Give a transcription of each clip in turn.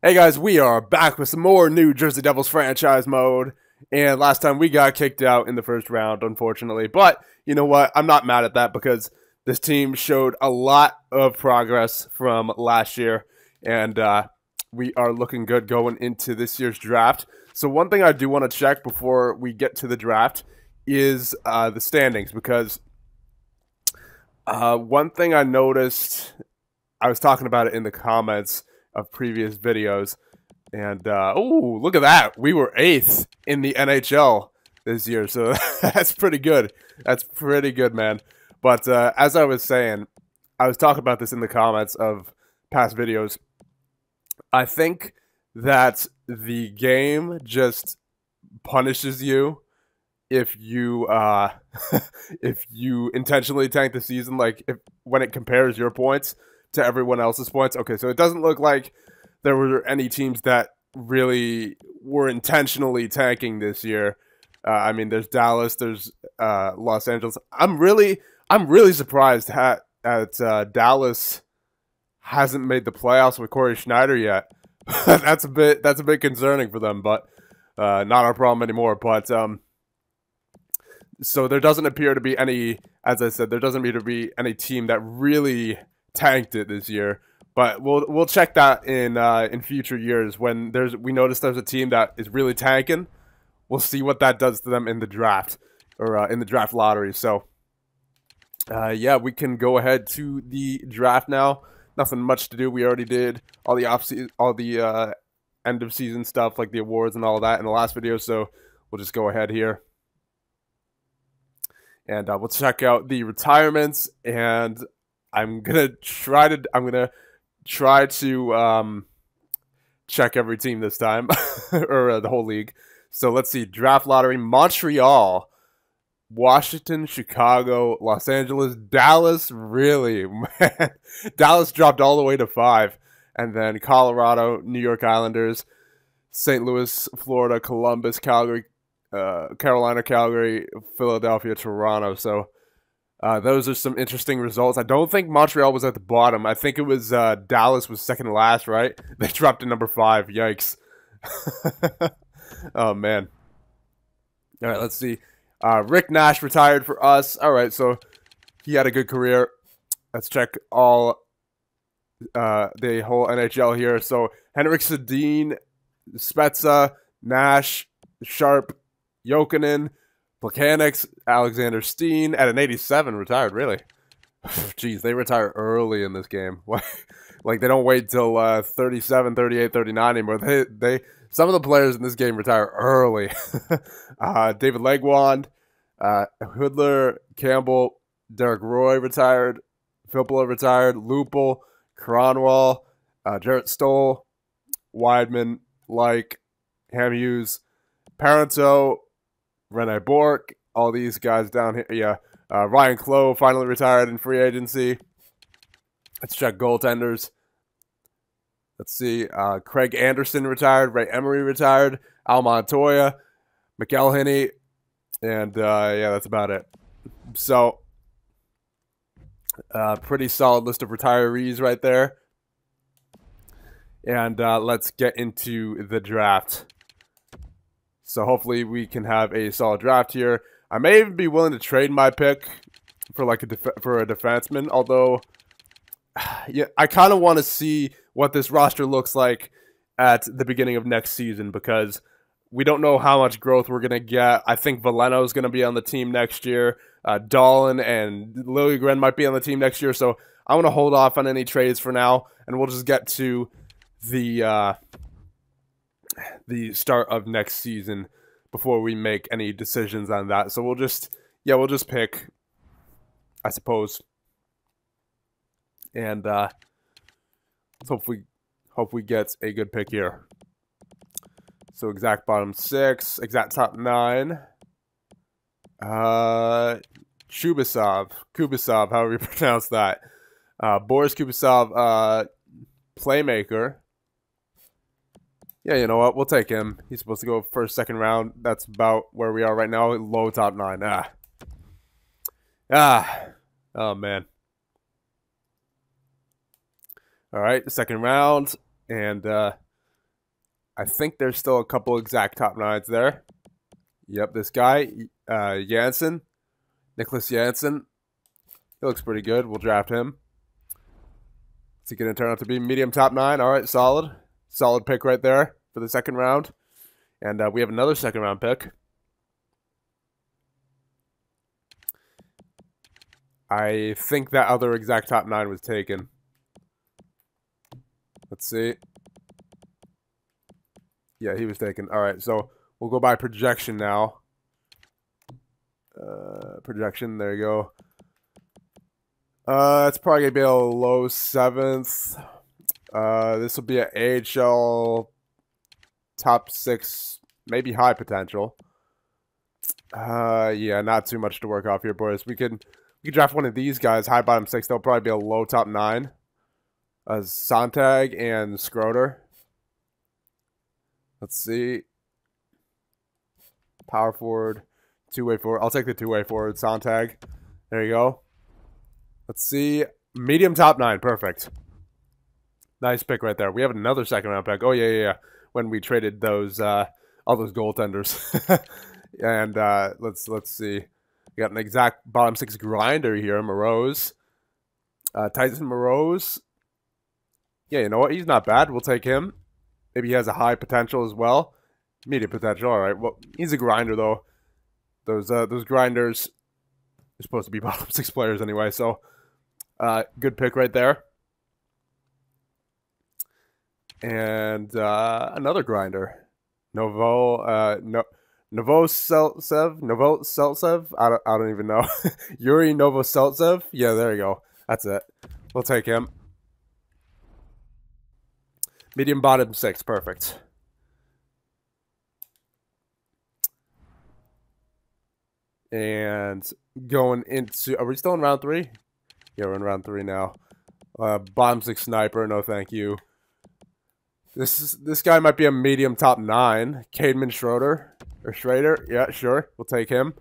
Hey guys, we are back with some more New Jersey Devils franchise mode. And last time we got kicked out in the first round, unfortunately. But you know what? I'm not mad at that because this team showed a lot of progress from last year. And we are looking good going into this year's draft. So one thing I do want to check before we get to the draft is the standings. Because one thing I noticed, I was talking about it in the comments of previous videos, and oh, look at that, we were 8th in the NHL this year, so that's pretty good. That's pretty good, man. But as I was saying, I was talking about this in the comments of past videos. I think that the game just punishes you if you if you intentionally tank the season, like when it compares your points to everyone else's points. Okay, so it doesn't look like there were any teams that really were intentionally tanking this year. I mean, there's Dallas, there's Los Angeles. I'm really surprised that Dallas hasn't made the playoffs with Corey Schneider yet. that's a bit concerning for them, but not our problem anymore. But so there doesn't appear to be any, as I said, there doesn't appear to be any team that really tanked it this year, but we'll check that in future years when we notice there's a team that is really tanking. We'll see what that does to them in the draft or in the draft lottery. So yeah, we can go ahead to the draft now. Nothing much to do. We already did all the end of season stuff like the awards and all that in the last video. So we'll just go ahead here. And we'll check out the retirements, and I'm gonna try to check every team this time, or the whole league. So let's see: draft lottery, Montreal, Washington, Chicago, Los Angeles, Dallas. Really, man, Dallas dropped all the way to 5, and then Colorado, New York Islanders, St. Louis, Florida, Columbus, Calgary, Carolina, Calgary, Philadelphia, Toronto. So those are some interesting results. I don't think Montreal was at the bottom. I think it was Dallas was second to last, right? They dropped to number 5. Yikes. Oh, man. All right, let's see. Rick Nash retired for us. All right, so he had a good career. Let's check all the whole NHL here. So Henrik Sedin, Spezza, Nash, Sharp, Jokinen, Plekanec, Alexander Steen at an 87 retired. Really? Jeez, they retire early in this game. Like they don't wait till 37, 38, 39 anymore. They some of the players in this game retire early. David Legwand, Hoodler, Campbell, Derek Roy retired, Filppula retired, Lupul, Cronwall, Jarrett Stoll, Weidman, Ham Hughes, Parenteau, Rene Bourque, all these guys down here. Yeah, Ryan Clough finally retired in free agency. Let's check goaltenders. Let's see. Craig Anderson retired. Ray Emery retired. Al Montoya, McElhinney, and yeah, that's about it. So, pretty solid list of retirees right there. And let's get into the draft. So hopefully we can have a solid draft here. I may even be willing to trade my pick for like a defenseman. Although, yeah, I kind of want to see what this roster looks like at the beginning of next season because we don't know how much growth we're gonna get. I think Veleno is gonna be on the team next year. Dahlin and Liljegren might be on the team next year. So I want to hold off on any trades for now, and we'll just get to the start of next season before we make any decisions on that. So we'll just pick, I suppose, and let's hope we get a good pick here. So exact bottom 6, exact top 9. Kubasov, however you pronounce that. Boris Kubasov, playmaker. Yeah, you know what? We'll take him. He's supposed to go first, second round. That's about where we are right now. Low top 9. Oh, man. All right, second round. And I think there's still a couple exact top 9s there. Yep, this guy, Jansen, Nicholas Jansen. He looks pretty good. We'll draft him. Is he going to turn out to be medium top 9? All right, solid. Solid pick right there for the second round. And we have another second round pick. I think that other exact top 9 was taken. Let's see. Yeah, he was taken. All right, so we'll go by projection now. Projection, there you go. It's probably going to be a low 7th. This will be an AHL top 6, maybe high potential. Yeah, not too much to work off here, boys. We could draft one of these guys, high bottom 6. They'll probably be a low top 9. Sontag and Schroeder. Let's see. Power forward, two-way forward. I'll take the two-way forward, Sontag. There you go. Let's see. Medium top 9. Perfect. Nice pick right there. We have another second round pick. Oh, yeah. When we traded those, all those goaltenders. And let's see. We got an exact bottom 6 grinder here, Moroz. Tyson Moroz. Yeah, you know what? He's not bad. We'll take him. Maybe he has a high potential as well. Medium potential. All right. Well, he's a grinder, though. Those grinders are supposed to be bottom 6 players anyway. So, good pick right there. And another grinder. Novoselsov. I don't even know. Yuri Novoselsov. Yeah, there you go. That's it. We'll take him. Medium bottom 6. Perfect. And going into... Are we still in round 3? Yeah, we're in round 3 now. Bottom 6 sniper. No, thank you. This guy might be a medium top 9. Cademan Schroeder. Or Schrader. Yeah, sure. We'll take him.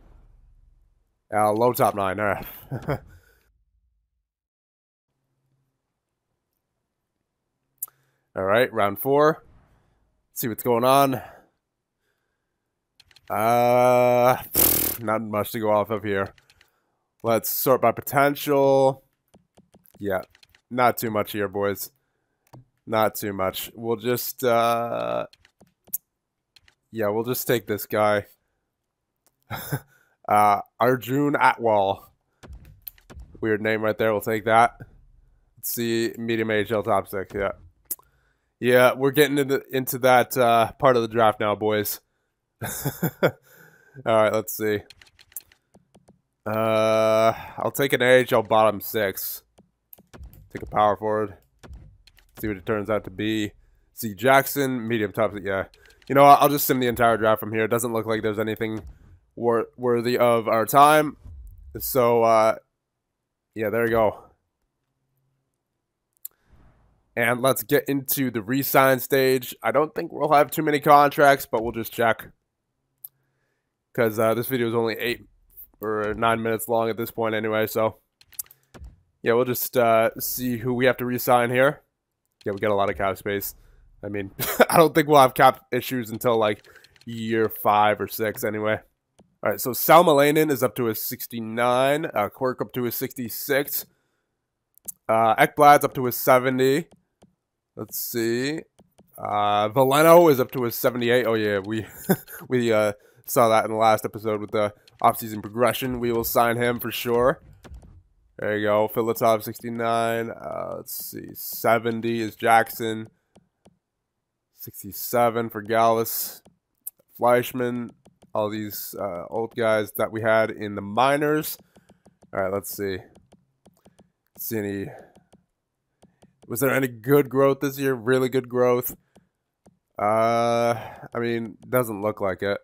Low top 9. All right. All right, round 4. Let's see what's going on. Not much to go off of here. Let's sort by potential. Yeah, not too much here, boys. Not too much. We'll just, yeah, we'll just take this guy. Arjun Atwal. Weird name right there. We'll take that. Let's see, medium AHL top 6. Yeah. Yeah, we're getting into that part of the draft now, boys. All right, let's see. I'll take an AHL bottom 6. Take a power forward. See what it turns out to be. See Jackson, medium top 6. Yeah. You know what? I'll just sim the entire draft from here. It doesn't look like there's anything worthy of our time. So, yeah, there you go. And let's get into the re-sign stage. I don't think we'll have too many contracts, but we'll just check. Because this video is only 8 or 9 minutes long at this point anyway. So, yeah, we'll just see who we have to re-sign here. Yeah, we got a lot of cap space. I mean, I don't think we'll have cap issues until like year 5 or 6 anyway. All right, so Sal Malainen is up to his 69. Quirk up to his 66. Ekblad's up to his 70. Let's see. Valeno is up to his 78. Oh, yeah, we saw that in the last episode with the offseason progression. We will sign him for sure. There you go. Filatov, 69. Let's see. 70 is Jackson. 67 for Gallus. Fleischman. All these old guys that we had in the minors. All right, let's see. See any... Was there any good growth this year? Really good growth? I mean, doesn't look like it.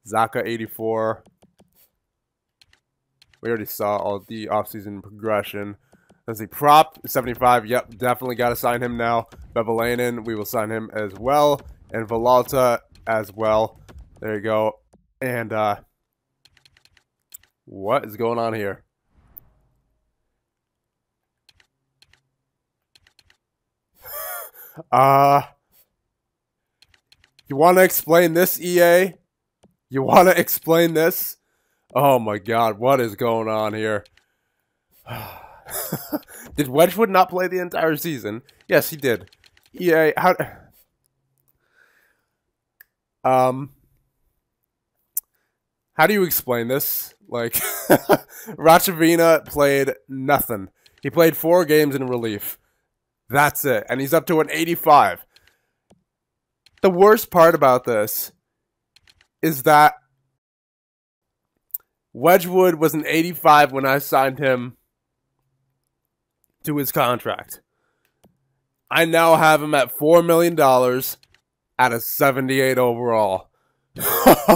Zaka, 84. We already saw all the offseason progression. Let's see. Prop, 75. Yep, definitely got to sign him now. Bevelainen, we will sign him as well. And Valalta as well. There you go. And, what is going on here? You want to explain this, EA? You want to explain this? Oh my god, what is going on here? Did Wedgwood not play the entire season? Yes, he did. EA, how do you explain this? Like, Rachavina played nothing. He played 4 games in relief. That's it. And he's up to an 85. The worst part about this is that Wedgwood was an 85 when I signed him to his contract. I now have him at $4 million at a 78 overall.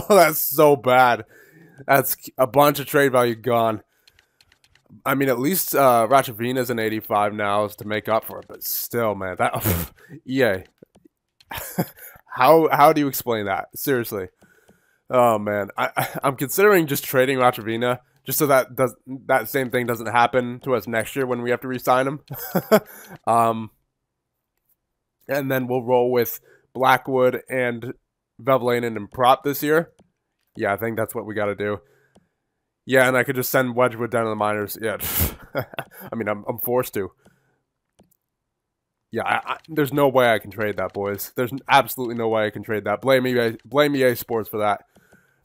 That's so bad. That's a bunch of trade value gone. I mean, at least Rachavina's an 85 now to make up for it, but still, man, that EA. How do you explain that? Seriously. Oh man, I'm considering just trading Rachavina just so that same thing doesn't happen to us next year when we have to re-sign him. And then we'll roll with Blackwood and Vevelainen and Prop this year. Yeah, I think that's what we got to do. Yeah, and I could just send Wedgwood down to the minors. Yeah, I mean, I'm forced to. Yeah, there's no way I can trade that, boys. There's absolutely no way I can trade that. Blame EA Sports for that,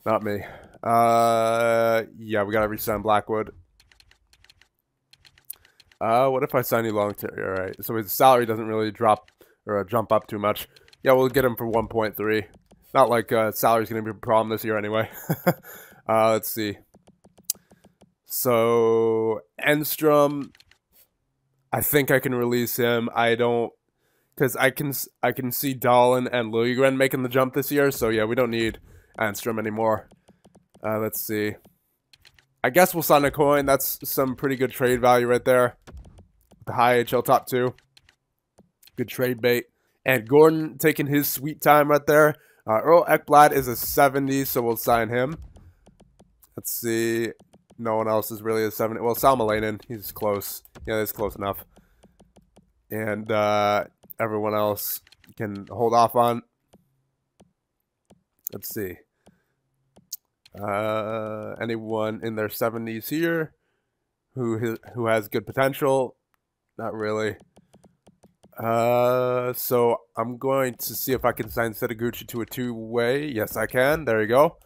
not me. Yeah, we gotta re-sign Blackwood. What if I sign you long term? All right, so his salary doesn't really drop or jump up too much. Yeah, we'll get him for 1.3. Not like salary's gonna be a problem this year anyway. Let's see. So Enstrom, I think I can release him. I don't, because I can see Dahlin and Liljegren making the jump this year. So yeah, we don't need Enstrom anymore. Let's see. I guess we'll sign a coin. That's some pretty good trade value right there. The high HL top 2. Good trade bait. And Gordon taking his sweet time right there. Earl Ekblad is a 70, so we'll sign him. Let's see. No one else is really a 70. Well, Salmelainen, he's close. Yeah, that's close enough. And everyone else can hold off on. Let's see. Anyone in their 70s here who has good potential? Not really. So I'm going to see if I can sign Setaguchi to a 2-way. Yes, I can. There you go.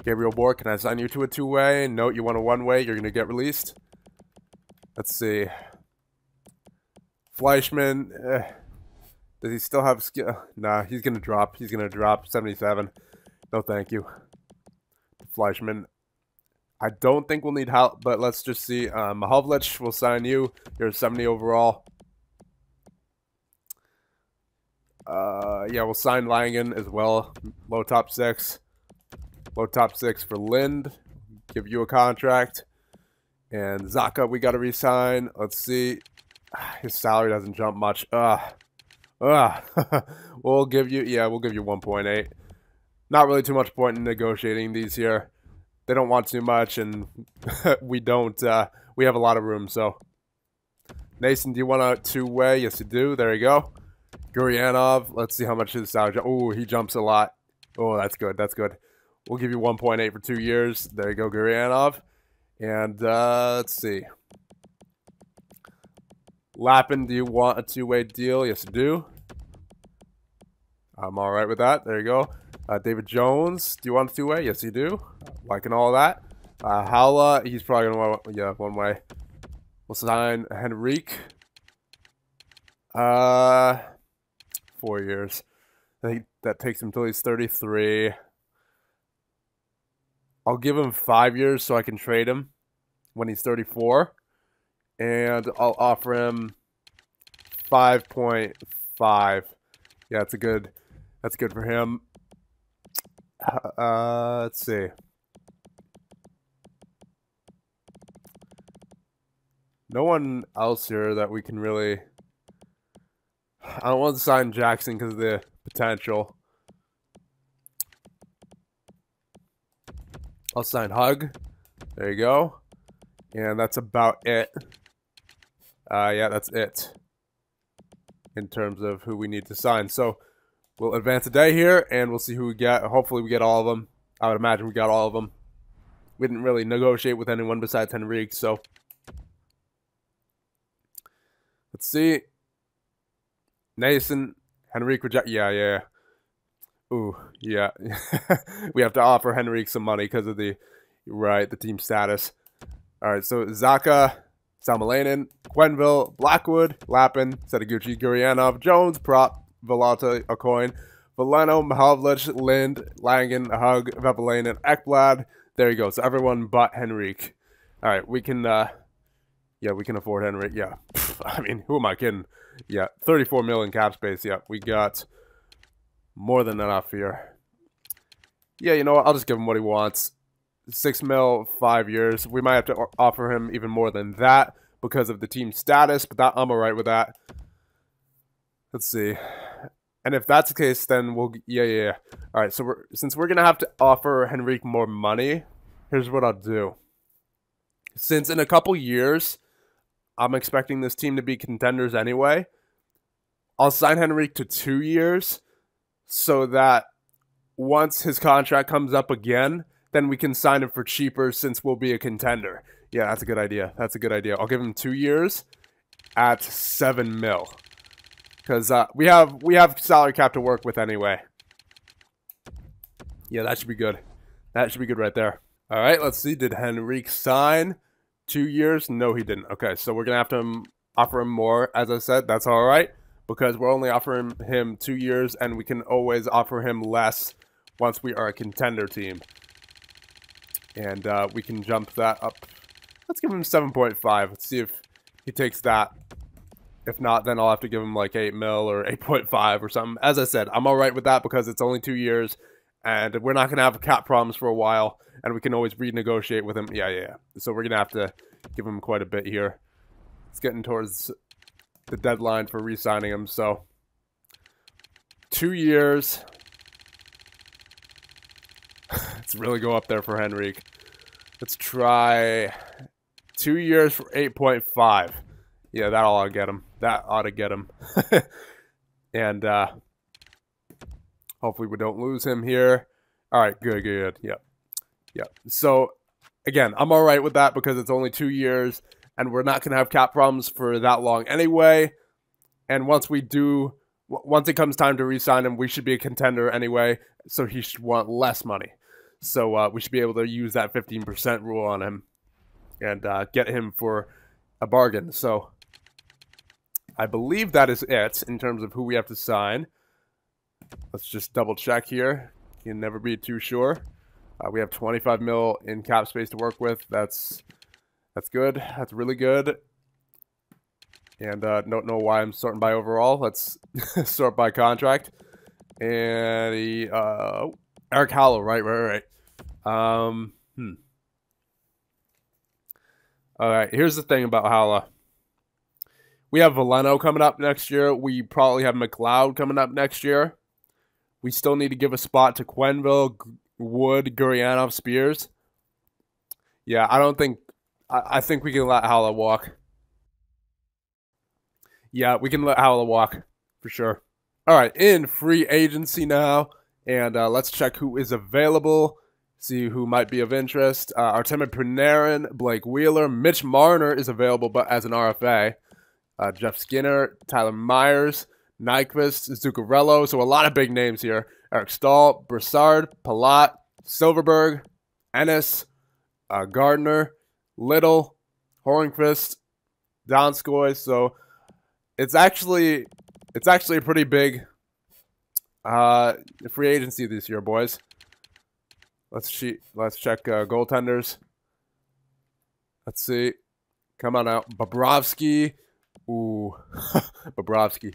Gabriel Bork, can I sign you to a 2-way? No, you want a 1-way. You're going to get released. Let's see. Fleischman. Does he still have skill? Nah, he's going to drop. He's going to drop 77. No, thank you. Fleischman. I don't think we'll need help, but let's just see. Mahovlich will sign you. You're a 70 overall. Yeah, we'll sign Langen as well. Low top 6. Low top 6 for Lind. Give you a contract. And Zaka, we got to re-sign. Let's see. His salary doesn't jump much. We'll give you 1.8. Not really too much point in negotiating these here. They don't want too much, and we don't. We have a lot of room, so. Nason, do you want a 2-way? Yes, you do. There you go. Guryanov, let's see how much his salary. Oh, he jumps a lot. Oh, that's good. That's good. We'll give you 1.8 for 2 years. There you go, Guryanov. And let's see. Lappin, do you want a 2-way deal? Yes, you do. I'm all right with that. There you go. David Jones, do you want a 2-way? Yes, you do. Liking all that. Howla, he's probably going to want, yeah, 1-way. We'll sign Henrique. 4 years. I think that takes him till he's 33. I'll give him 5 years so I can trade him when he's 34. And I'll offer him 5.5. Yeah, that's good for him. Let's see. No one else here that we can really. I don't want to sign Jackson because of the potential. I'll sign Hug. There you go. And that's about it. Yeah, that's it. In terms of who we need to sign. So, we'll advance a day here, and we'll see who we get. Hopefully we get all of them. I would imagine we got all of them. We didn't really negotiate with anyone besides Henrique, so. Let's see. Nason, Henrique reject. Yeah. Ooh, yeah. We have to offer Henrique some money because of the team status. All right, so Zaka, Salmelainen, Quenville, Blackwood, Lappin, Setaguchi, Gurianov, Jones, Prop, Velata, Acoin, Valeno, Mahovlich, Lind, Langen, Hug, Vepelainen, Ekblad. There you go. So everyone but Henrique. All right, we can, yeah, we can afford Henrique. Yeah, I mean, who am I kidding? Yeah, 34 million cap space. Yeah, we got more than enough here. Yeah, you know what? I'll just give him what he wants. 6 mil, 5 years. We might have to offer him even more than that because of the team status, but that, I'm all right with that. Let's see. And if that's the case, then we'll... Yeah. All right, so since we're going to have to offer Henrique more money, here's what I'll do. Since in a couple years, I'm expecting this team to be contenders anyway, I'll sign Henrique to 2 years so that once his contract comes up again, then we can sign him for cheaper since we'll be a contender. Yeah, that's a good idea. That's a good idea. I'll give him 2 years at 7 mil. Because we have salary cap to work with anyway. Yeah, that should be good. That should be good right there. All right, let's see. Did Henrique sign 2 years? No, he didn't. Okay, so we're going to have to offer him more. As I said, that's all right. Because we're only offering him 2 years, and we can always offer him less once we are a contender team. And we can jump that up. Let's give him 7.5. Let's see if he takes that. If not, then I'll have to give him like 8 mil or 8.5 or something. As I said, I'm all right with that because it's only 2 years. And we're not going to have cap problems for a while. And we can always renegotiate with him. Yeah. So we're going to have to give him quite a bit here. It's getting towards the deadline for re-signing him. So 2 years. Let's really go up there for Henrique. Let's try 2 years for 8.5. Yeah, that ought to get him. That ought to get him. And hopefully we don't lose him here. All right, good. Yep. So, again, I'm all right with that because it's only 2 years, and we're not going to have cap problems for that long anyway. And once it comes time to re-sign him, we should be a contender anyway, so he should want less money. So we should be able to use that 15% rule on him and get him for a bargain. So I believe that is it in terms of who we have to sign. Let's just double check here. You can never be too sure. We have 25 mil in cap space to work with. That's good. That's really good. And don't know why I'm sorting by overall. Let's sort by contract. And Eric Hallow, right. All right, here's the thing about Hallow. We have Valeno coming up next year. We probably have McLeod coming up next year. We still need to give a spot to Quenville, Wood, Gurianov, Spears. Yeah, I think we can let Hallow walk. Yeah, we can let Hallow walk for sure. All right, in free agency now. And let's check who is available. See who might be of interest. Artemi Panarin, Blake Wheeler. Mitch Marner is available, but as an RFA. Jeff Skinner, Tyler Myers, Nyquist, Zuccarello. So a lot of big names here. Eric Stahl, Brassard, Palat, Silverberg, Ennis, Gardner, Little, Hornqvist, Donskoy. So it's actually a pretty big free agency this year, boys. Let's check goaltenders. Let's see. Come on out. Bobrovsky. Ooh. Bobrovsky.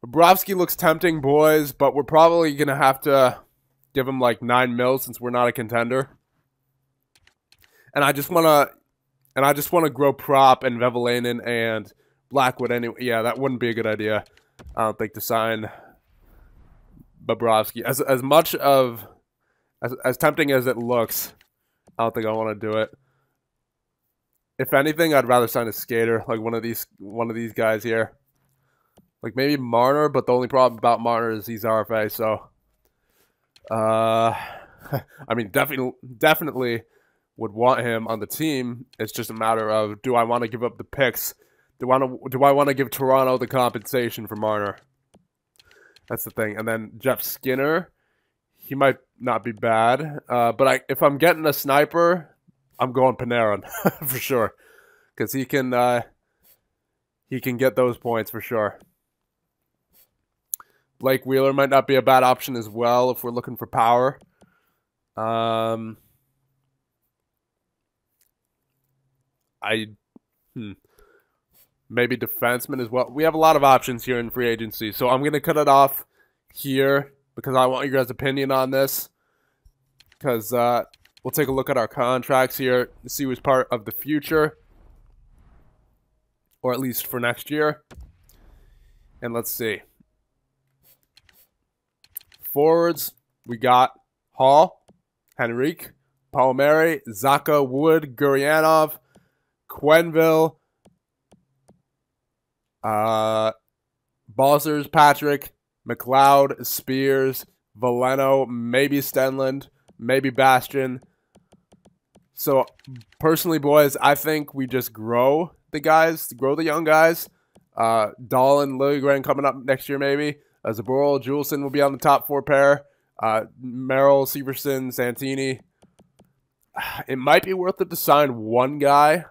Bobrovsky looks tempting, boys, but we're probably going to have to give him like 9 mil since we're not a contender. And I just want to grow Prop and Vevelainen and Blackwood anyway. Yeah, that wouldn't be a good idea. I don't think to sign Bobrovsky. As tempting as it looks, I don't think I want to do it. If anything, I'd rather sign a skater, like one of these guys here. Like maybe Marner, but the only problem about Marner is he's RFA. So, I mean, definitely would want him on the team. It's just a matter of, do I want to give up the picks? Do I want to give Toronto the compensation for Marner? That's the thing. And then Jeff Skinner, he might not be bad. But if I'm getting a sniper, I'm going Panarin for sure, because he can get those points for sure. Blake Wheeler might not be a bad option as well if we're looking for power. Maybe defenseman as well. We have a lot of options here in free agency, so I'm going to cut it off here because I want your guys' opinion on this, because we'll take a look at our contracts here to see who's part of the future, or at least for next year. And let's see. Forwards, we got Hall, Henrique, Palmieri, Zaka, Wood, Gurianov, Quenneville, Balsers, Patrick, McLeod, Spears, Veleno, maybe Stenland, maybe Bastion. So, personally, boys, I think we just grow the guys, grow the young guys. Dahlin, Liljegren coming up next year, maybe. Zaboral, Juleson will be on the top 4 pair. Merrill, Severson, Santini. It might be worth it to sign one guy,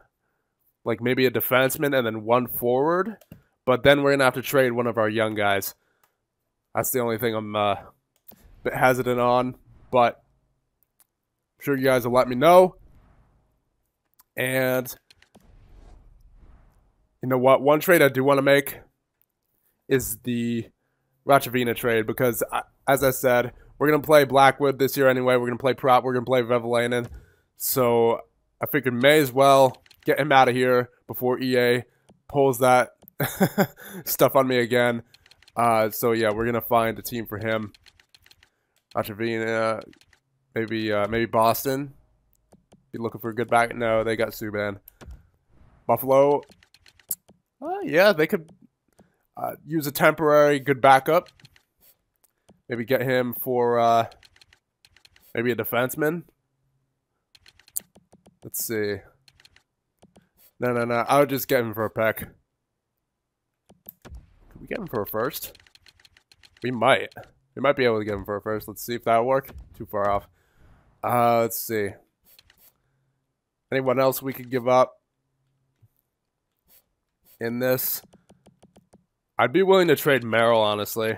like maybe a defenseman, and then one forward. But then we're going to have to trade one of our young guys. That's the only thing I'm a bit hesitant on. But I'm sure you guys will let me know. And you know what? One trade I do want to make is the Rachavina trade, because, as I said, we're going to play Blackwood this year anyway. We're going to play Prop. We're going to play Vevelainen. So I figured may as well get him out of here before EA pulls that stuff on me again. So, yeah, we're going to find a team for him. Rachavina, maybe Boston. Be looking for a good back. No, they got Subban. Buffalo. Yeah, they could use a temporary good backup. Maybe get him for maybe a defenseman. Let's see. No. I would just get him for a pick. Could we get him for a first? We might. We might be able to get him for a first. Let's see if that'll work. Too far off. Let's see. Anyone else we could give up in this? I'd be willing to trade Merrill, honestly.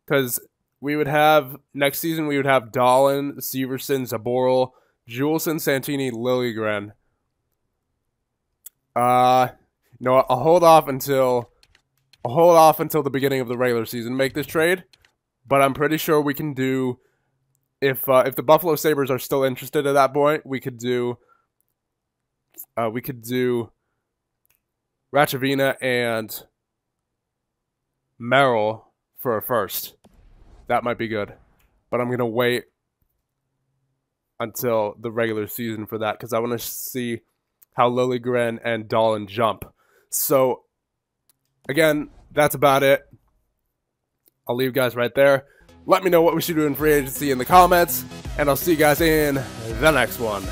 Because we would have, next season, we would have Dahlin, Severson, Zaboral, Juleson, Santini, Liljegren. No, I'll hold off until the beginning of the regular season to make this trade. But I'm pretty sure we can do, if the Buffalo Sabres are still interested at that point, we could do Rachavina and Merrill for a first. That might be good. But I'm going to wait until the regular season for that, because I want to see how Liljegren and Dahlin jump. So, again, that's about it. I'll leave you guys right there. Let me know what we should do in free agency in the comments, and I'll see you guys in the next one.